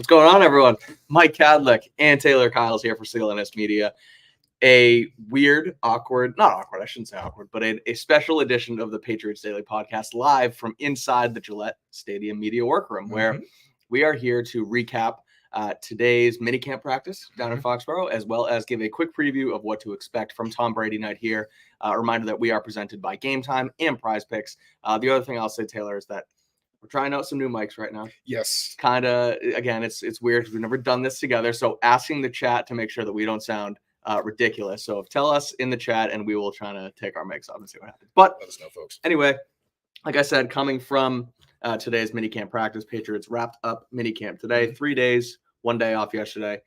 What's going on, everyone? Mike Kadlick and Tayler Kyles here for CLNS Media. A weird, not awkward, I shouldn't say awkward, but a special edition of the Patriots Daily Podcast live from inside the Gillette Stadium media workroom, where we are here to recap today's minicamp practice down in Foxboro, as well as give a quick preview of what to expect from Tom Brady night here. A reminder that we are presented by Game Time and Prize Picks. The other thing I'll say, Taylor, is that we're trying out some new mics right now. Yes. Kind of, again, it's weird because we've never done this together. So asking the chat to make sure that we don't sound ridiculous. So tell us in the chat and we will try to take our mics off and see what happens. But let us know, folks. Anyway, like I said, coming from today's minicamp practice, Patriots wrapped up minicamp today. 3 days, 1 day off yesterday.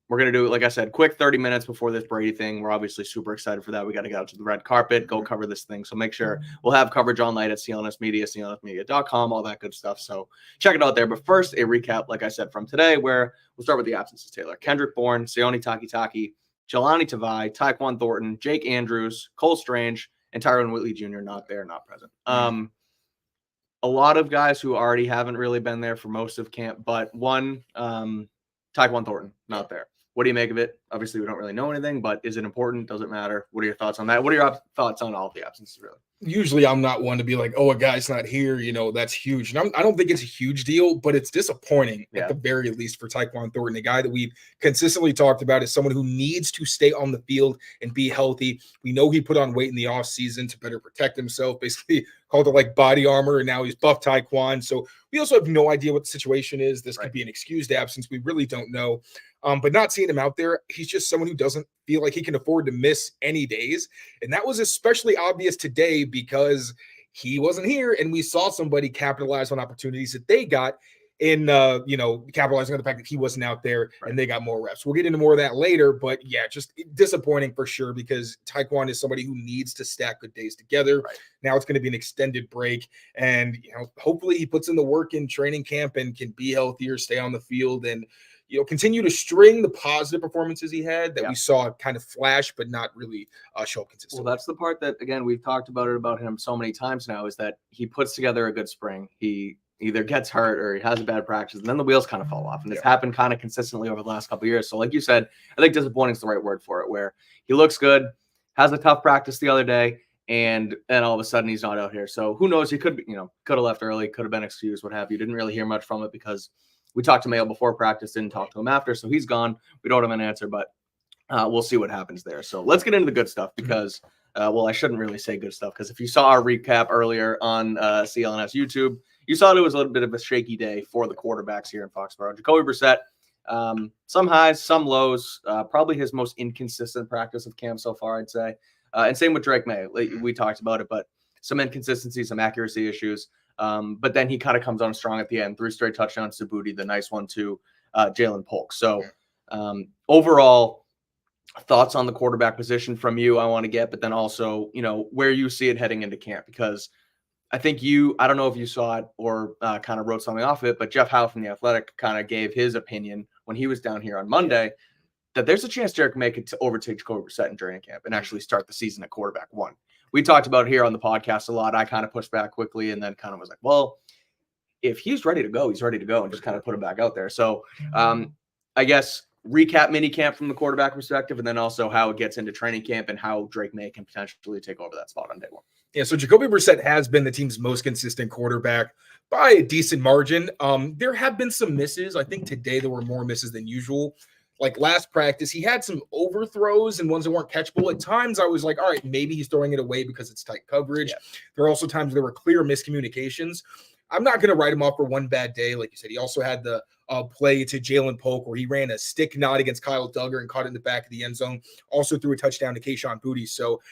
We're going to do, like I said, quick 30 minutes before this Brady thing. We're obviously super excited for that. We got to get out to the red carpet, go cover this thing. So make sure we'll have coverage all night at CLNS Media, clnsmedia.com, all that good stuff. So check it out there. But first, a recap, like I said, from today, where we'll start with the absences, Taylor. Kendrick Bourne, Sione Takitaki, Jelani Tavai, Tyquan Thornton, Jake Andrews, Cole Strange, and Tyron Whitley Jr. not there, not present. A lot of guys who already haven't really been there for most of camp, but one, Tyquan Thornton, not there. What do you make of it? Obviously, we don't really know anything, but is it important? Does it matter? What are your thoughts on that? What are your thoughts on all of the absences, really? Usually, I'm not one to be like, oh, a guy's not here. That's huge. And I don't think it's a huge deal, but it's disappointing at the very least for Tyquan Thornton, a guy that we've consistently talked about as someone who needs to stay on the field and be healthy. We know he put on weight in the offseason to better protect himself, basically called it like body armor, and now he's buffed Tyquan. So we also have no idea what the situation is. This could be an excused absence. We really don't know. But not seeing him out there, he's just someone who doesn't feel like he can afford to miss any days. And that was especially obvious today because he wasn't here, and we saw somebody capitalize on opportunities that they got in, capitalizing on the fact that he wasn't out there and they got more reps. We'll get into more of that later, but yeah, just disappointing for sure because Tyquan is somebody who needs to stack good days together. Now it's going to be an extended break, and hopefully he puts in the work in training camp and can be healthier, stay on the field, and continue to string the positive performances he had that we saw kind of flash, but not really show up consistently. Well, that's the part that, again, we've talked about him so many times now, is that he puts together a good spring. He either gets hurt or he has a bad practice, and then the wheels kind of fall off. And it's happened kind of consistently over the last couple of years. So like you said, I think disappointing is the right word for it, where he looks good, has a tough practice the other day, and all of a sudden he's not out here. So who knows? He could be, could have left early, could have been excused, what have you. Didn't really hear much from it because we talked to Mayo before practice, didn't talk to him after, so he's gone. We don't have an answer, but we'll see what happens there. So let's get into the good stuff because, I shouldn't really say good stuff because if you saw our recap earlier on CLNS YouTube, you saw it was a little bit of a shaky day for the quarterbacks here in Foxboro. Jacoby Brissett, some highs, some lows, probably his most inconsistent practice of camp so far, I'd say. And same with Drake Maye. We talked about it, but some inconsistency, some accuracy issues. But then he kind of comes on strong at the end. 3 straight touchdowns to Boutte, the nice one to Jalen Polk. So overall, thoughts on the quarterback position from you I want to get, but then also, where you see it heading into camp. Because I think I don't know if you saw it or kind of wrote something off of it, but Jeff Howe from The Athletic kind of gave his opinion when he was down here on Monday that there's a chance Drake Maye could overtake Jacoby Brissett in training camp and actually start the season at quarterback 1. We talked about it here on the podcast a lot. I kind of pushed back quickly and then kind of was like, well, if he's ready to go, he's ready to go, and just kind of put him back out there. So I guess recap minicamp from the quarterback perspective, and then also how it gets into training camp and how Drake Maye can potentially take over that spot on day 1. Yeah, so Jacoby Brissett has been the team's most consistent quarterback by a decent margin. There have been some misses. I think today there were more misses than usual. Like last practice, he had some overthrows and ones that weren't catchable. At times, I was like, all right, maybe he's throwing it away because it's tight coverage. There are also times where there were clear miscommunications. I'm not going to write him off for one bad day. Like you said, he also had the play to Jalen Polk where he ran a stick knot against Kyle Duggar and caught it in the back of the end zone. Also threw a touchdown to Kayshon Boutte. So,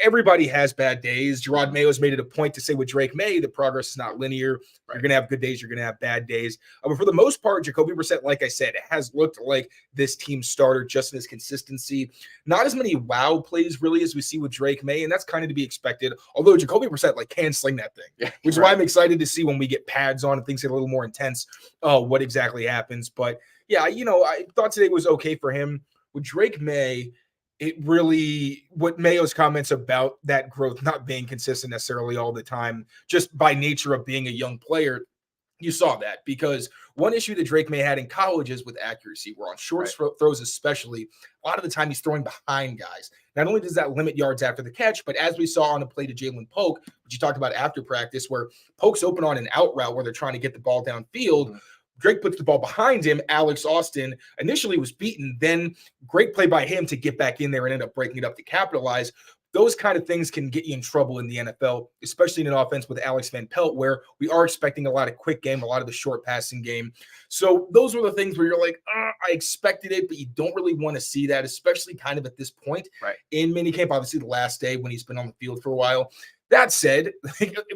everybody has bad days. Gerard Mayo's made it a point to say with Drake Maye, the progress is not linear. You're going to have good days. You're going to have bad days. But for the most part, Jacoby Brissett, like I said, has looked like this team starter just in his consistency. Not as many wow plays really as we see with Drake Maye, and that's kind of to be expected. Although Jacoby Brissett can sling that thing, which is why I'm excited to see when we get pads on and things get a little more intense, what exactly happens. But yeah, I thought today was okay for him. With Drake Maye, it really, what Mayo's comments about that growth not being consistent necessarily all the time, just by nature of being a young player, you saw that, because one issue that Drake Maye had in college is with accuracy, where on short throws especially, a lot of the time he's throwing behind guys. Not only does that limit yards after the catch, but as we saw on the play to Jalen Polk, which you talked about after practice, where Polk's open on an out route where they're trying to get the ball downfield, Drake puts the ball behind him. Alex Austin initially was beaten. Then great play by him to get back in there and end up breaking it up to capitalize. Those kind of things can get you in trouble in the NFL, especially in an offense with Alex Van Pelt, where we are expecting a lot of quick game, a lot of the short passing game. So those were the things where you're like, I expected it, but you don't really want to see that, especially kind of at this point in minicamp, obviously the last day when he's been on the field for a while. That said,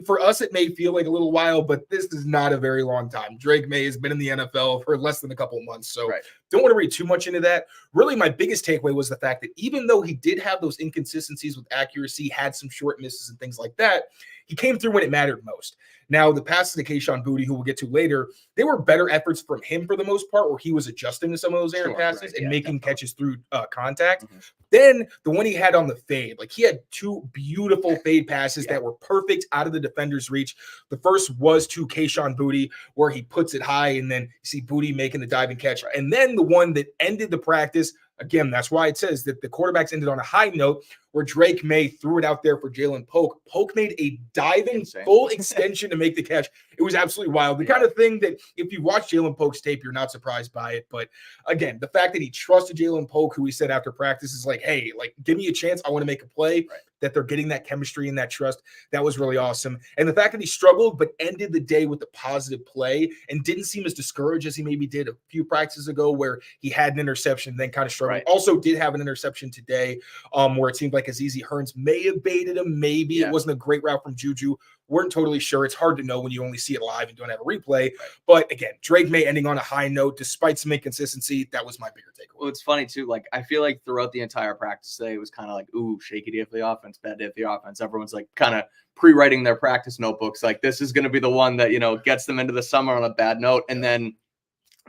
for us, it may feel like a little while, but this is not a very long time. Drake Maye has been in the NFL for less than a couple of months, so don't want to read too much into that. Really, my biggest takeaway was the fact that even though he did have those inconsistencies with accuracy, had some short misses and things like that, he came through when it mattered most. Now, the passes to Kayshon Boutte, who we'll get to later, they were better efforts from him for the most part, where he was adjusting to some of those errant passes and making catches through contact. Then the one he had on the fade, like he had two beautiful fade passes that were perfect out of the defender's reach. The first was to Kayshon Boutte, where he puts it high, and then you see Boutte making the diving catch. And then the one that ended the practice, again, that's why it says that the quarterbacks ended on a high note, where Drake Maye threw it out there for Jalen Polk. Polk made a diving full extension to make the catch. It was absolutely wild. The kind of thing that if you watch Jalen Polk's tape, you're not surprised by it. But again, the fact that he trusted Jalen Polk, who he said after practice is like, hey, like, give me a chance. I want to make a play. That they're getting that chemistry and that trust. That was really awesome. And the fact that he struggled, but ended the day with a positive play and didn't seem as discouraged as he maybe did a few practices ago, where he had an interception, then kind of struggled. Also did have an interception today, where it seemed like Azizi Hearns may have baited him. Maybe it wasn't a great route from Juju. Weren't totally sure. It's hard to know when you only see it live and don't have a replay. But again, Drake Maye ending on a high note, despite some inconsistency. That was my bigger takeaway. Well, it's funny too. Like, I feel like throughout the entire practice today, it was kind of like, ooh, shaky day for the offense, bad day for the offense. Everyone's like kind of pre-writing their practice notebooks. Like, this is going to be the one that, you know, gets them into the summer on a bad note. And then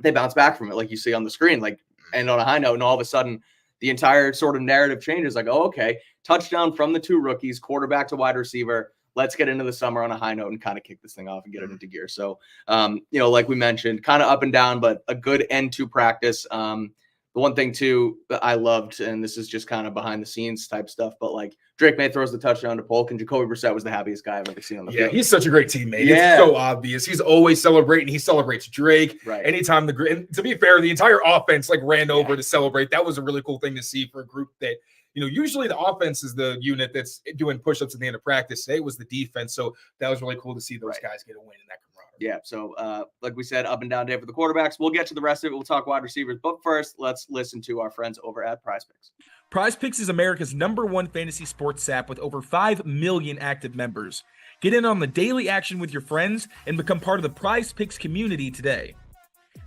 they bounce back from it, like you see on the screen, like, and on a high note. And all of a sudden, the entire sort of narrative changes. Like, oh, okay, touchdown from the two rookies, quarterback to wide receiver. Let's get into the summer on a high note and kind of kick this thing off and get it into gear. So, you know, like we mentioned, kind of up and down, but a good end to practice. The one thing too that I loved, and this is just kind of behind the scenes type stuff, but like Drake Maye throws the touchdown to Polk, and Jacoby Brissett was the happiest guy I've ever seen on the field. He's such a great teammate. It's so obvious. He's always celebrating. He celebrates Drake. Anytime and to be fair, the entire offense like ran over to celebrate. That was a really cool thing to see for a group that, you know, usually the offense is the unit that's doing push-ups at the end of practice. Today was the defense. So that was really cool to see those guys get a win in that camaraderie. Yeah. So like we said, up and down day for the quarterbacks. We'll get to the rest of it. We'll talk wide receivers. But first, let's listen to our friends over at Prize Picks. Prize Picks is America's #1 fantasy sports app with over 5 million active members. Get in on the daily action with your friends and become part of the Prize Picks community today.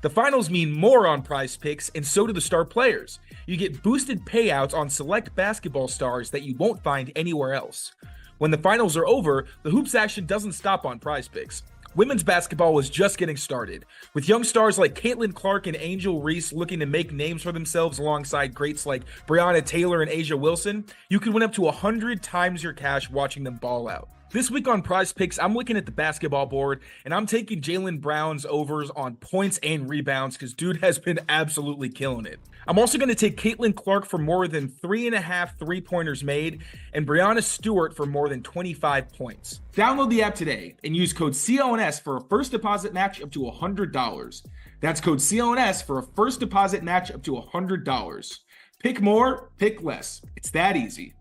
The finals mean more on Prize Picks, and so do the star players. You get boosted payouts on select basketball stars that you won't find anywhere else. When the finals are over, the hoops action doesn't stop on Prize Picks. Women's basketball was just getting started, with young stars like Caitlin Clark and Angel Reese looking to make names for themselves alongside greats like Breonna Taylor and Asia Wilson. You can win up to 100 times your cash watching them ball out. This week on Prize Picks, I'm looking at the basketball board, and I'm taking Jaylen Brown's overs on points and rebounds because dude has been absolutely killing it. I'm also going to take Caitlin Clark for more than 3.5 three-pointers made and Breonna Stewart for more than 25 points. Download the app today and use code CLNS for a first deposit match up to $100. That's code CLNS for a first deposit match up to $100. Pick more, pick less. It's that easy.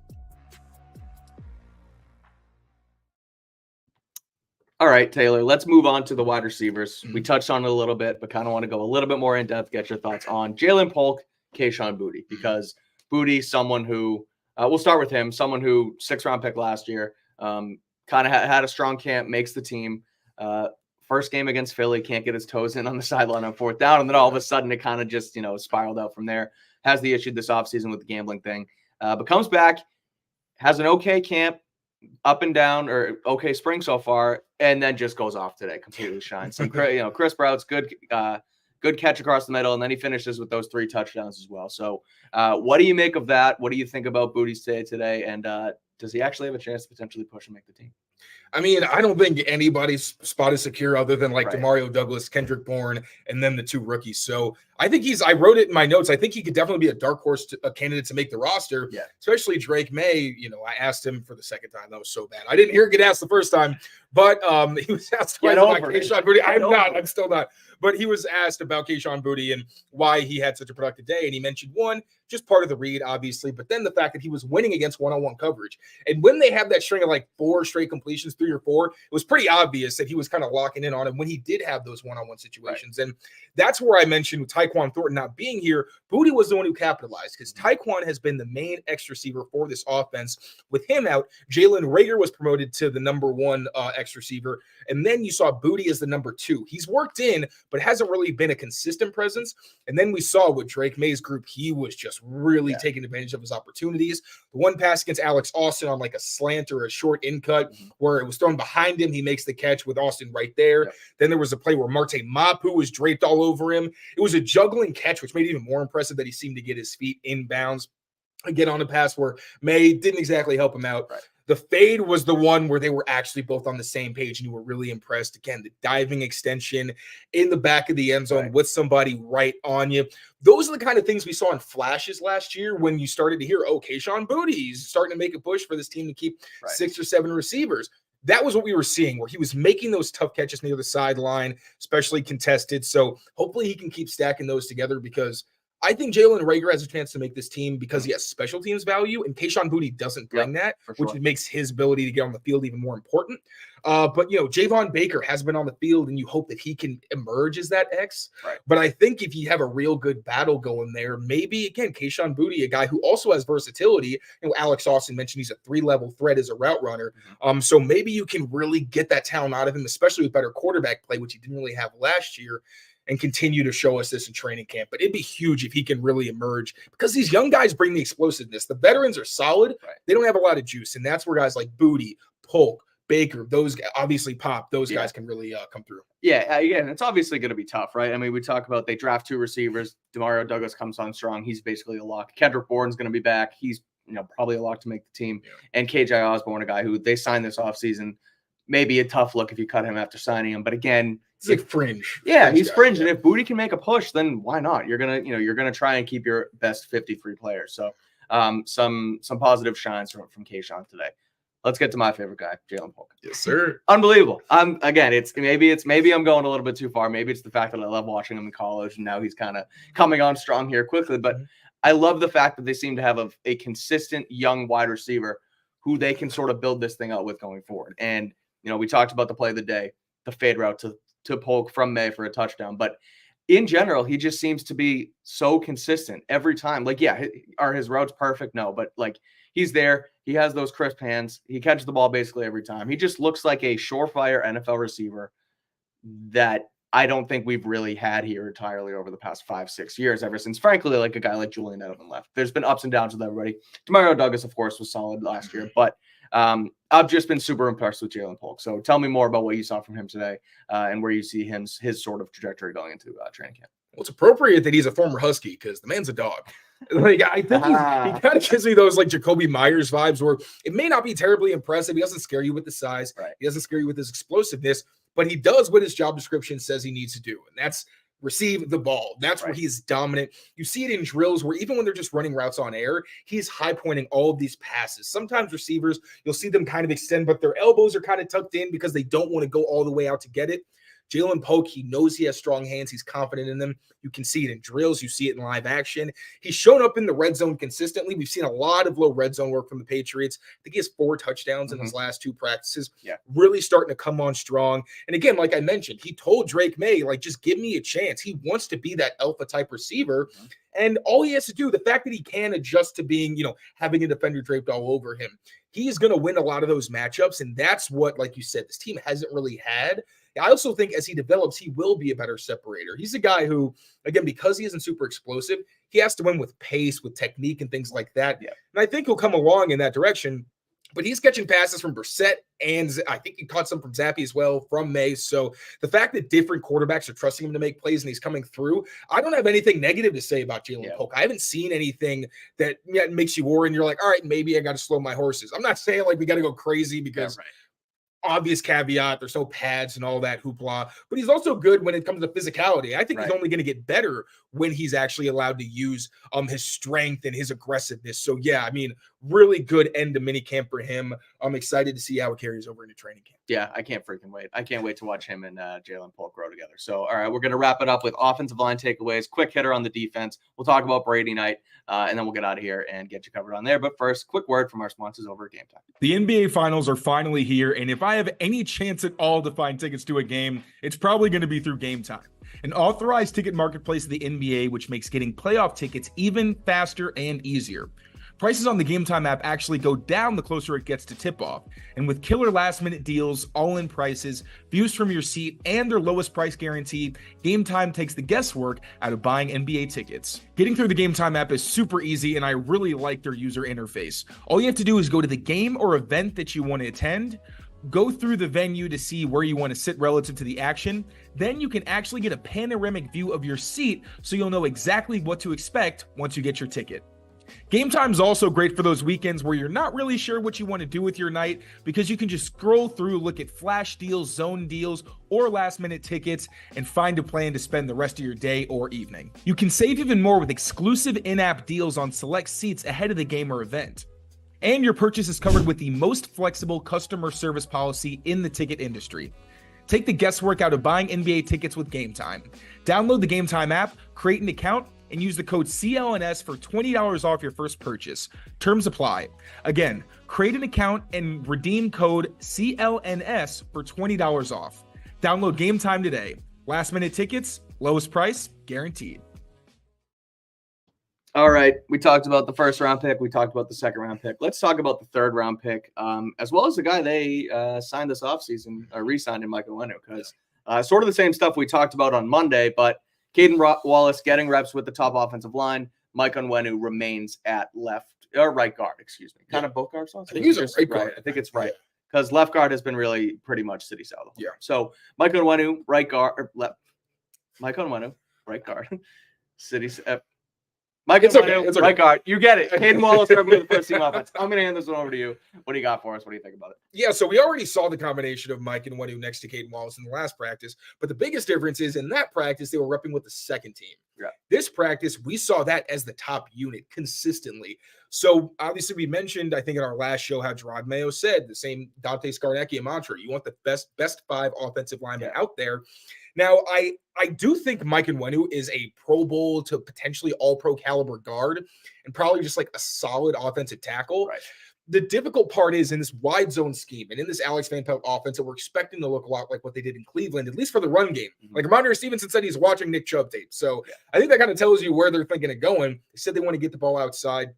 All right, Taylor, let's move on to the wide receivers. We touched on it a little bit, but kind of want to go a little bit more in depth, get your thoughts on Jalen Polk, Kayshon Boutte, because Boutte, someone who, we'll start with him, someone who 6th-round pick last year, kind of had a strong camp, makes the team. First game against Philly, can't get his toes in on the sideline on 4th down, and then all of a sudden it kind of just, you know, spiraled out from there. Has the issue this offseason with the gambling thing, but comes back, has an okay camp, up and down, or okay spring so far, and then just goes off today, completely shines. Some, you know, crisp routes, good catch across the middle, and then he finishes with those 3 touchdowns as well. So what do you make of that? What do you think about Boutte's today? And does he actually have a chance to potentially push and make the team? I mean, I don't think anybody's spot is secure other than like Right. Demario Douglas, Kendrick Bourne, and then the 2 rookies. So I think I wrote it in my notes. I think he could definitely be a dark horse, a candidate to make the roster, Yeah. especially Drake Maye. I asked him for the second time. That was so bad. I didn't hear it get asked the first time, but he was asked twice about Kayshon Boutte. I'm still not. But he was asked about Kayshon Boutte and why he had such a productive day. And he mentioned one, just part of the read, obviously, but then the fact that he was winning against one-on-one coverage. And when they have that string of like 4 straight completions, 3 or 4, it was pretty obvious that he was kind of locking in on him when he did have those one-on-one situations. Right. And that's where I mentioned with Tyquan Thornton not being here, Boutte was the one who capitalized because Tyquan has been the main X receiver for this offense. With him out, Jalen Reagor was promoted to the number 1 X receiver. And then you saw Boutte as the number 2. He's worked in, but hasn't really been a consistent presence. And then we saw with Drake Maye's group, he was just really taking advantage of his opportunities. The one pass against Alex Austin on like a slant or a short in cut where it was thrown behind him. He makes the catch with Austin right there. Then there was a play where Marte Mapu was draped all over him. It was a juggling catch, which made it even more impressive that he seemed to get his feet inbounds. Again, on a pass where Maye didn't exactly help him out. Right. The fade was the one where they were actually both on the same page, and you were really impressed. Again, the diving extension in the back of the end zone with somebody right on you. Those are the kind of things we saw in flashes last year when you started to hear, Kayshon Boutte is starting to make a push for this team to keep 6 or 7 receivers. That was what we were seeing, where he was making those tough catches near the sideline, especially contested. So hopefully he can keep stacking those together because I think Jalen Reagor has a chance to make this team because he has special teams value, and Kayshon Boutte doesn't bring that, which makes his ability to get on the field even more important. But, Javon Baker has been on the field, and you hope that he can emerge as that X. Right. But I think if you have a real good battle going there, maybe, again, Kayshon Boutte, a guy who also has versatility. Alex Austin mentioned he's a 3-level threat as a route runner. So maybe you can really get that talent out of him, especially with better quarterback play, which he didn't really have last year, and continue to show us this in training camp. But it'd be huge if he can really emerge because these young guys bring the explosiveness. The veterans are solid. Right. They don't have a lot of juice. And that's where guys like Boutte, Polk, Baker, those obviously Pop, those guys can really come through. Yeah, again, it's obviously going to be tough, right? I mean, we talk about they draft 2 receivers. Demario Douglas comes on strong. He's basically a lock. Kendrick Bourne's going to be back. He's probably a lock to make the team. Yeah. And KJ Osborne, a guy who they signed this offseason. Maybe a tough look if you cut him after signing him. But again, it's like fringe. Yeah, he's fringe. And if Boutte can make a push, then why not? You're gonna try and keep your best 53 players. So some positive shines from Kayshon today. Let's get to my favorite guy, Jalen Polk. Yes, sir. Unbelievable. Again, maybe I'm going a little bit too far. Maybe it's the fact that I love watching him in college, and now he's kind of coming on strong here quickly. But I love the fact that they seem to have a consistent young wide receiver who they can sort of build this thing out with going forward. And we talked about the play of the day, the fade route to Polk from Maye for a touchdown. But in general, he just seems to be so consistent every time. Like, are his routes perfect? No, but like he's there. He has those crisp hands. He catches the ball basically every time. He just looks like a surefire NFL receiver that I don't think we've really had here entirely over the past 5-6 years, ever since, frankly, like a guy like Julian Edelman left. There's been ups and downs with everybody. Demario Douglas, of course, was solid last year, but I've just been super impressed with Jalen Polk. So tell me more about what you saw from him today and where you see his sort of trajectory going into training camp. Well, it's appropriate that he's a former Husky because the man's a dog. Like, I think he kind of gives me those like Jacoby Myers vibes where it may not be terribly impressive. He doesn't scare you with the size. Right. He doesn't scare you with his explosiveness, but he does what his job description says he needs to do. And that's receive the ball. That's where he's dominant. You see it in drills where even when they're just running routes on air, he's high pointing all of these passes. Sometimes receivers, you'll see them kind of extend, but their elbows are kind of tucked in because they don't want to go all the way out to get it. Jalen Polk, he knows he has strong hands. He's confident in them. You can see it in drills. You see it in live action. He's shown up in the red zone consistently. We've seen a lot of low red zone work from the Patriots. I think he has 4 touchdowns in his last 2 practices. Yeah. Really starting to come on strong. And again, like I mentioned, he told Drake Maye, like, just give me a chance. He wants to be that alpha type receiver. And all he has to do, the fact that he can adjust to being, having a defender draped all over him, he's going to win a lot of those matchups. And that's what, like you said, this team hasn't really had. I also think as he develops, he will be a better separator. He's a guy who, again, because he isn't super explosive, he has to win with pace, with technique, and things like that. Yeah. And I think he'll come along in that direction. But he's catching passes from Brissett, and I think he caught some from Zappe as well, from Maye. So the fact that different quarterbacks are trusting him to make plays and he's coming through, I don't have anything negative to say about Jalen Polk. I haven't seen anything that makes you worry and you're like, all right, maybe I got to slow my horses. I'm not saying like we got to go crazy because obvious caveat. There's no pads and all that hoopla, but he's also good when it comes to physicality. I think he's only going to get better when he's actually allowed to use his strength and his aggressiveness. So yeah, I mean, really good end to minicamp for him. I'm excited to see how it carries over into training camp. Yeah, I can't freaking wait. I can't wait to watch him and Jalen Polk grow together. So, all right, we're going to wrap it up with offensive line takeaways, quick hitter on the defense. We'll talk about Brady night, and then we'll get out of here and get you covered on there. But first, quick word from our sponsors over at Game Time. The NBA Finals are finally here, and if I have any chance at all to find tickets to a game, it's probably going to be through Game Time, an authorized ticket marketplace of the NBA, which makes getting playoff tickets even faster and easier. Prices on the Game Time app actually go down the closer it gets to tip-off. And with killer last-minute deals, all-in prices, views from your seat, and their lowest price guarantee, Game Time takes the guesswork out of buying NBA tickets. Getting through the Game Time app is super easy, and I really like their user interface. All you have to do is go to the game or event that you want to attend, go through the venue to see where you want to sit relative to the action. Then you can actually get a panoramic view of your seat so you'll know exactly what to expect once you get your ticket. Game Time is also great for those weekends where you're not really sure what you want to do with your night, because you can just scroll through, look at flash deals, zone deals, or last-minute tickets, and find a plan to spend the rest of your day or evening. You can save even more with exclusive in-app deals on select seats ahead of the game or event. And your purchase is covered with the most flexible customer service policy in the ticket industry. Take the guesswork out of buying NBA tickets with Game Time. Download the Game Time app, create an account, and use the code CLNS for $20 off your first purchase. Terms apply. Again, create an account and redeem code CLNS for $20 off. Download Game Time today. Last minute tickets, lowest price, guaranteed. All right, we talked about the first round pick. We talked about the second round pick. Let's talk about the third round pick, as well as the guy they signed this offseason, re-signed in Mike Onwenu, because sort of the same stuff we talked about on Monday, but Caden Wallace getting reps with the top offensive line. Mike Onwenu remains at right guard, excuse me. Kind of both guards. I think he's a right guard. I think it's right, because left guard has been really pretty much City South. Yeah. So Mike Onwenu, right guard, Mike Onwenu, right guard, City. Mike Onwenu, right guard. You get it. Caden Wallace, the first team offense. I'm going to hand this one over to you. What do you got for us? What do you think about it? Yeah, so we already saw the combination of Mike Onwenu next to Caden Wallace in the last practice, but the biggest difference is in that practice, they were repping with the second team. Yeah. This practice, we saw that as the top unit consistently. So obviously we mentioned, I think in our last show, how Drake Maye said the same Dante Scarnecchia mantra. You want the best five offensive linemen out there. Now, I do think Mike Onwenu is a Pro Bowl to potentially all-pro caliber guard and probably just like a solid offensive tackle. Right. The difficult part is in this wide zone scheme and in this Alex Van Pelt offense that we're expecting to look a lot like what they did in Cleveland, at least for the run game. Mm-hmm. Like Ramondre Stevenson said he's watching Nick Chubb tape. So I think that kind of tells you where they're thinking of going. They said they want to get the ball outside.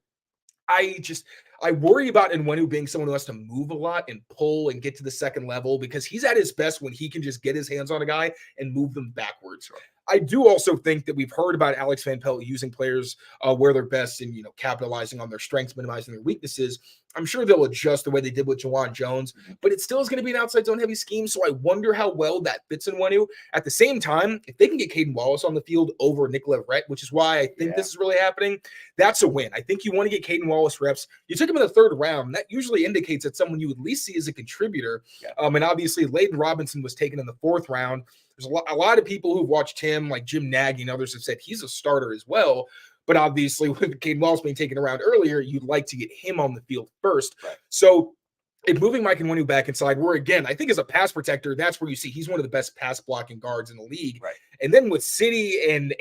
I worry about Onwenu being someone who has to move a lot and pull and get to the second level, because he's at his best when he can just get his hands on a guy and move them backwards. I do also think that we've heard about Alex Van Pelt using players where they're best and, capitalizing on their strengths, minimizing their weaknesses. I'm sure they'll adjust the way they did with Juwan Jones, but it still is going to be an outside zone heavy scheme. So I wonder how well that fits in Onwenu. At the same time, if they can get Caden Wallace on the field over Nick Leverett, which is why I think this is really happening, that's a win. I think you want to get Caden Wallace reps. You took him in the third round. That usually indicates that someone you at least see as a contributor. Yeah. And obviously Layden Robinson was taken in the fourth round. There's a lot of people who've watched him, like Jim Nagy and others, have said he's a starter as well. But obviously, with Caden Wallace being taken around earlier, you'd like to get him on the field first. Right. So if moving Mike Onwenu back inside, where again, I think as a pass protector, that's where you see he's one of the best pass blocking guards in the league. Right. And then with City and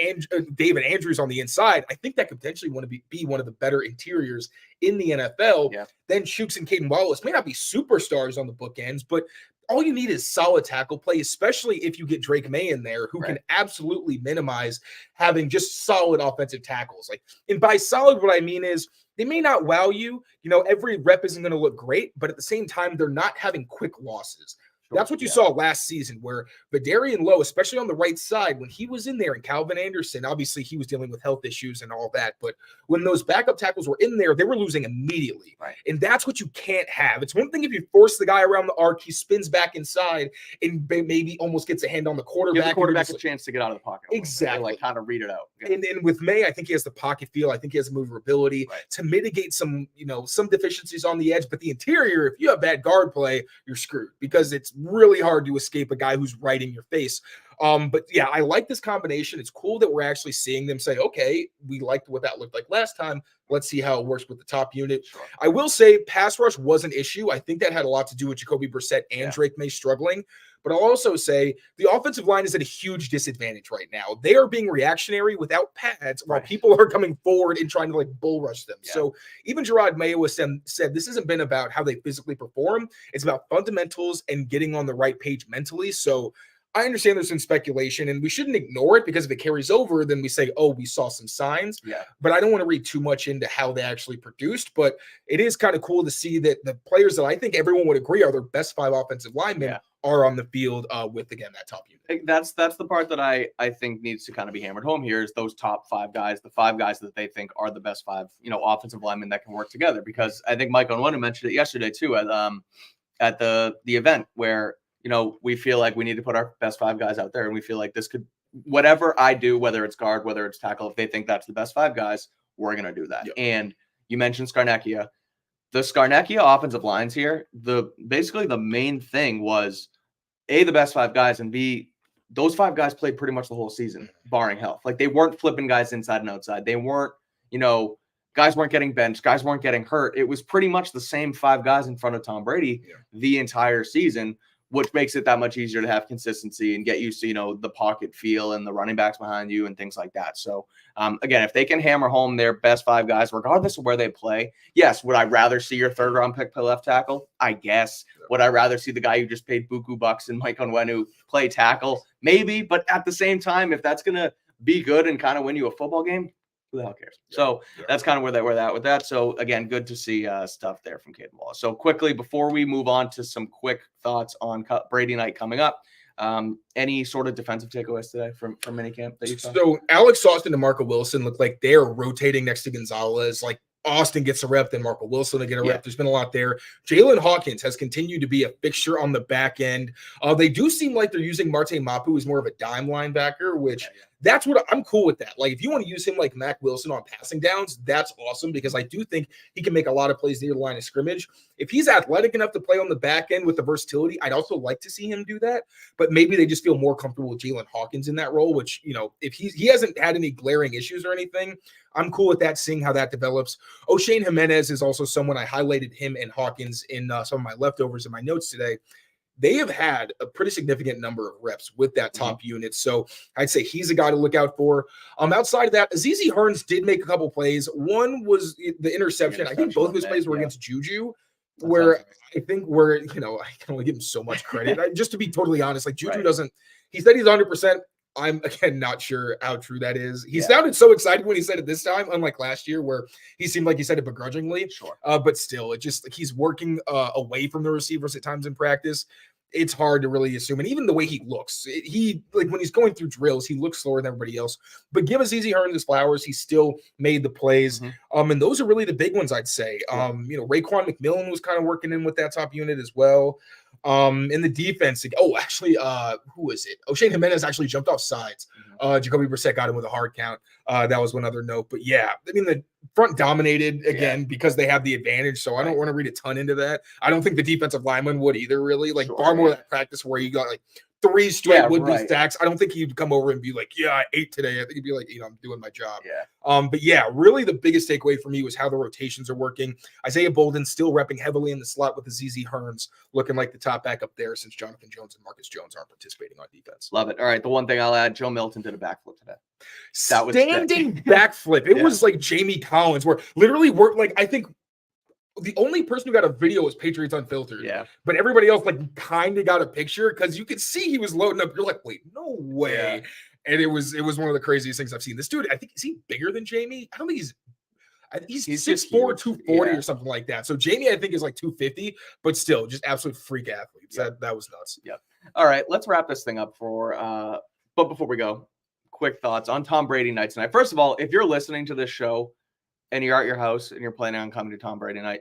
David Andrews on the inside, I think that could potentially want to be one of the better interiors in the NFL. Yeah. Then Shooks and Caden Wallace may not be superstars on the bookends, but all you need is solid tackle play, especially if you get Drake Maye in there, who can absolutely minimize having just solid offensive tackles. And by solid, what I mean is they may not wow you. Every rep isn't going to look great, but at the same time, they're not having quick losses. That's what you saw last season, where Vidarian Lowe, especially on the right side, when he was in there, and Calvin Anderson, obviously he was dealing with health issues and all that, but when those backup tackles were in there, they were losing immediately. Right. And that's what you can't have. It's one thing if you force the guy around the arc, he spins back inside and maybe almost gets a hand on the quarterback. Give the quarterback a chance to get out of the pocket. Exactly. And like kind of read it out. And with May, I think he has the pocket feel. I think he has the maneuverability to mitigate some, some deficiencies on the edge. But the interior, if you have bad guard play, you're screwed because it's really hard to escape a guy who's right in your face. But yeah, I like this combination. It's cool that we're actually seeing them say, okay, we liked what that looked like last time. Let's see how it works with the top unit. Sure. I will say pass rush was an issue. I think that had a lot to do with Jacoby Brissett and Drake Maye struggling. But I'll also say the offensive line is at a huge disadvantage right now. They are being reactionary without pads while people are coming forward and trying to like bull rush them. Yeah. So even Gerard Mayo said this hasn't been about how they physically perform. It's about fundamentals and getting on the right page mentally. So I understand there's some speculation and we shouldn't ignore it because if it carries over, then we say, oh, we saw some signs. Yeah. But I don't want to read too much into how they actually produced. But it is kind of cool to see that the players that I think everyone would agree are their best 5 offensive linemen are on the field with, again, that top unit. That's the part that I think needs to kind of be hammered home here is those top 5 guys, the 5 guys that they think are the best 5, offensive linemen that can work together. Because I think Mike Onwenu mentioned it yesterday too at the event where, we feel like we need to put our best 5 guys out there and we feel like this could, whatever I do, whether it's guard, whether it's tackle, if they think that's the best 5 guys, we're going to do that. Yep. And you mentioned Scarnecchia. The Scarnecchia offensive lines here, basically the main thing was A, the best 5 guys, and B, those 5 guys played pretty much the whole season, barring health. Like they weren't flipping guys inside and outside. They weren't, guys weren't getting benched. Guys weren't getting hurt. It was pretty much the same 5 guys in front of Tom Brady the entire season, which makes it that much easier to have consistency and get used to, the pocket feel and the running backs behind you and things like that. So, again, if they can hammer home their best 5 guys, regardless of where they play, yes, would I rather see your 3rd-round pick play left tackle? I guess. Would I rather see the guy who just paid buku bucks and Mike Onwenu play tackle? Maybe, but at the same time, if that's going to be good and kind of win you a football game, who the hell cares? So that's kind of where we're at with that. So again, good to see stuff there from Caden Wallace. So quickly, before we move on to some quick thoughts on Brady night coming up, any sort of defensive takeaways today from minicamp that you saw? So Alex Austin and Marco Wilson look like they're rotating next to Gonzalez. Like Austin gets a rep, then Marco Wilson will get a rep. There's been a lot there. Jalen Hawkins has continued to be a fixture on the back end. They do seem like they're using Marte Mapu as more of a dime linebacker, which that's what I'm cool with that. Like if you want to use him like Mac Wilson on passing downs, that's awesome because I do think he can make a lot of plays near the line of scrimmage. If he's athletic enough to play on the back end with the versatility, I'd also like to see him do that. But maybe they just feel more comfortable with Jalen Hawkins in that role, which, if he hasn't had any glaring issues or anything, I'm cool with that, seeing how that develops. O'Shane Jimenez is also someone I highlighted him and Hawkins in some of my leftovers in my notes today. They have had a pretty significant number of reps with that top unit. So I'd say he's a guy to look out for. Outside of that, Azizi Hearns did make a couple plays. One was the interception. I think both of his plays were against Juju, where I think I can only give him so much credit. Just to be totally honest, like Juju doesn't, he said he's 100%. I'm, again, not sure how true that is. He sounded so excited when he said it this time, unlike last year where he seemed like he said it begrudgingly. Sure. But still, it just like he's working away from the receivers at times in practice. It's hard to really assume. And even the way he looks, he like when he's going through drills, he looks slower than everybody else. But give Azizi Hearns his flowers. He still made the plays. And those are really the big ones, I'd say. Raekwon McMillan was kind of working in with that top unit as well. In the defense, who is it? O'Shane Jimenez actually jumped off sides. Jacoby Brissett got him with a hard count. That was one other note. But yeah, I mean, the front dominated again because they have the advantage. So I don't want to read a ton into that. I don't think the defensive lineman would either, really. Like far more that practice where you got like 3 straight would-be stacks. I don't think he'd come over and be like, I ate today. I think he'd be like, I'm doing my job. But yeah, really the biggest takeaway for me was how the rotations are working. Isaiah Bolden still repping heavily in the slot with the ZZ Hearns looking like the top back up there since Jonathan Jones and Marcus Jones aren't participating on defense. Love it. All right, the one thing I'll add, Joe Milton did a backflip today. That was standing backflip. It was like Jamie Collins, where literally I think the only person who got a video was Patriots Unfiltered. Yeah. But everybody else kind of got a picture because you could see he was loading up. You're like, wait, no way. Yeah. And it was one of the craziest things I've seen. This dude, I think, is he bigger than Jamie? I don't think he's 6'4", 240 or something like that. So Jamie, I think, is like 250, but still just absolute freak athletes. That was nuts. Yep. All right, let's wrap this thing up but before we go, quick thoughts on Tom Brady night tonight. First of all, if you're listening to this show and you're at your house and you're planning on coming to Tom Brady night,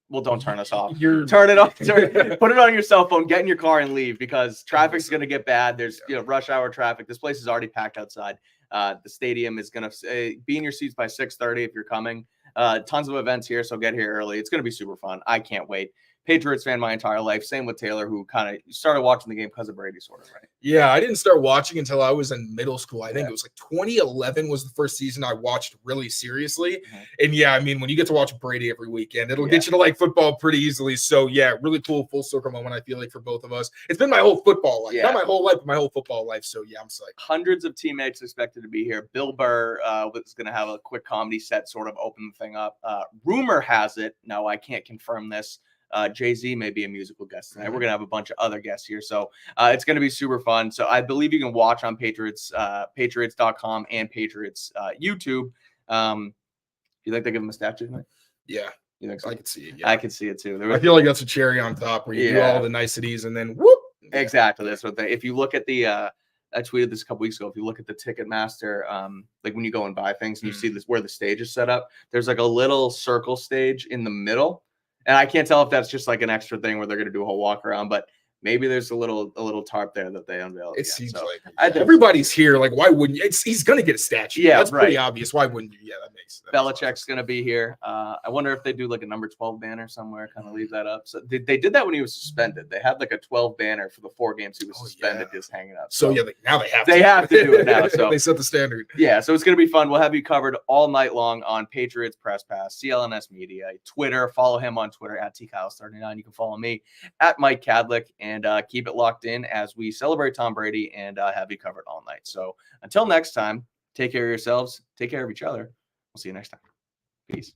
Well, don't turn us off. You're Turn it off. Put it on your cell phone. Get in your car and leave because traffic's going to get bad. There's rush hour traffic. This place is already packed outside. The stadium is going to be in your seats by 6:30 if you're coming. Tons of events here, so get here early. It's going to be super fun. I can't wait. Patriots fan my entire life. Same with Tayler, who kind of started watching the game because of Brady, sort of, right? Yeah, I didn't start watching until I was in middle school. I think it was like 2011 was the first season I watched really seriously. And yeah, I mean, when you get to watch Brady every weekend, it'll get you to like football pretty easily. So yeah, really cool full circle moment, I feel like, for both of us. It's been my whole football life. Not my whole life, but my whole football life. So yeah, I'm psyched. Hundreds of teammates expected to be here. Bill Burr was going to have a quick comedy set, sort of open the thing up. Rumor has it, no, I can't confirm this, Jay-Z may be a musical guest tonight. We're going to have a bunch of other guests here. So it's going to be super fun. So I believe you can watch on Patriots.com and Patriots YouTube. You think they give him a statue tonight? Yeah. You think so? I could see it. Yeah. I could see it too. I feel like that's a cherry on top where you do all the niceties and then whoop. Exactly. That's what if you look at the I tweeted this a couple weeks ago. If you look at the Ticketmaster, like when you go and buy things and you see this where the stage is set up, there's like a little circle stage in the middle. And I can't tell if that's just like an extra thing where they're going to do a whole walk around, but maybe there's a little tarp there that they unveiled. It seems like everybody's here. Like, why wouldn't you? He's going to get a statue. Yeah, that's pretty obvious. Why wouldn't you? Yeah, that makes sense. Belichick's going to be here. I wonder if they do like a number 12 banner somewhere, kind of leave that up. So they did that when he was suspended. They had like a 12 banner for the 4 games he was suspended, just hanging up. So yeah, now they have to. They have to do it now. So they set the standard. Yeah, so it's going to be fun. We'll have you covered all night long on Patriots Press Pass, CLNS Media, Twitter. Follow him on Twitter at Kyles39. You can follow me at Mike Kadlick, and keep it locked in as we celebrate Tom Brady and have you covered all night. So until next time, take care of yourselves, take care of each other. We'll see you next time. Peace.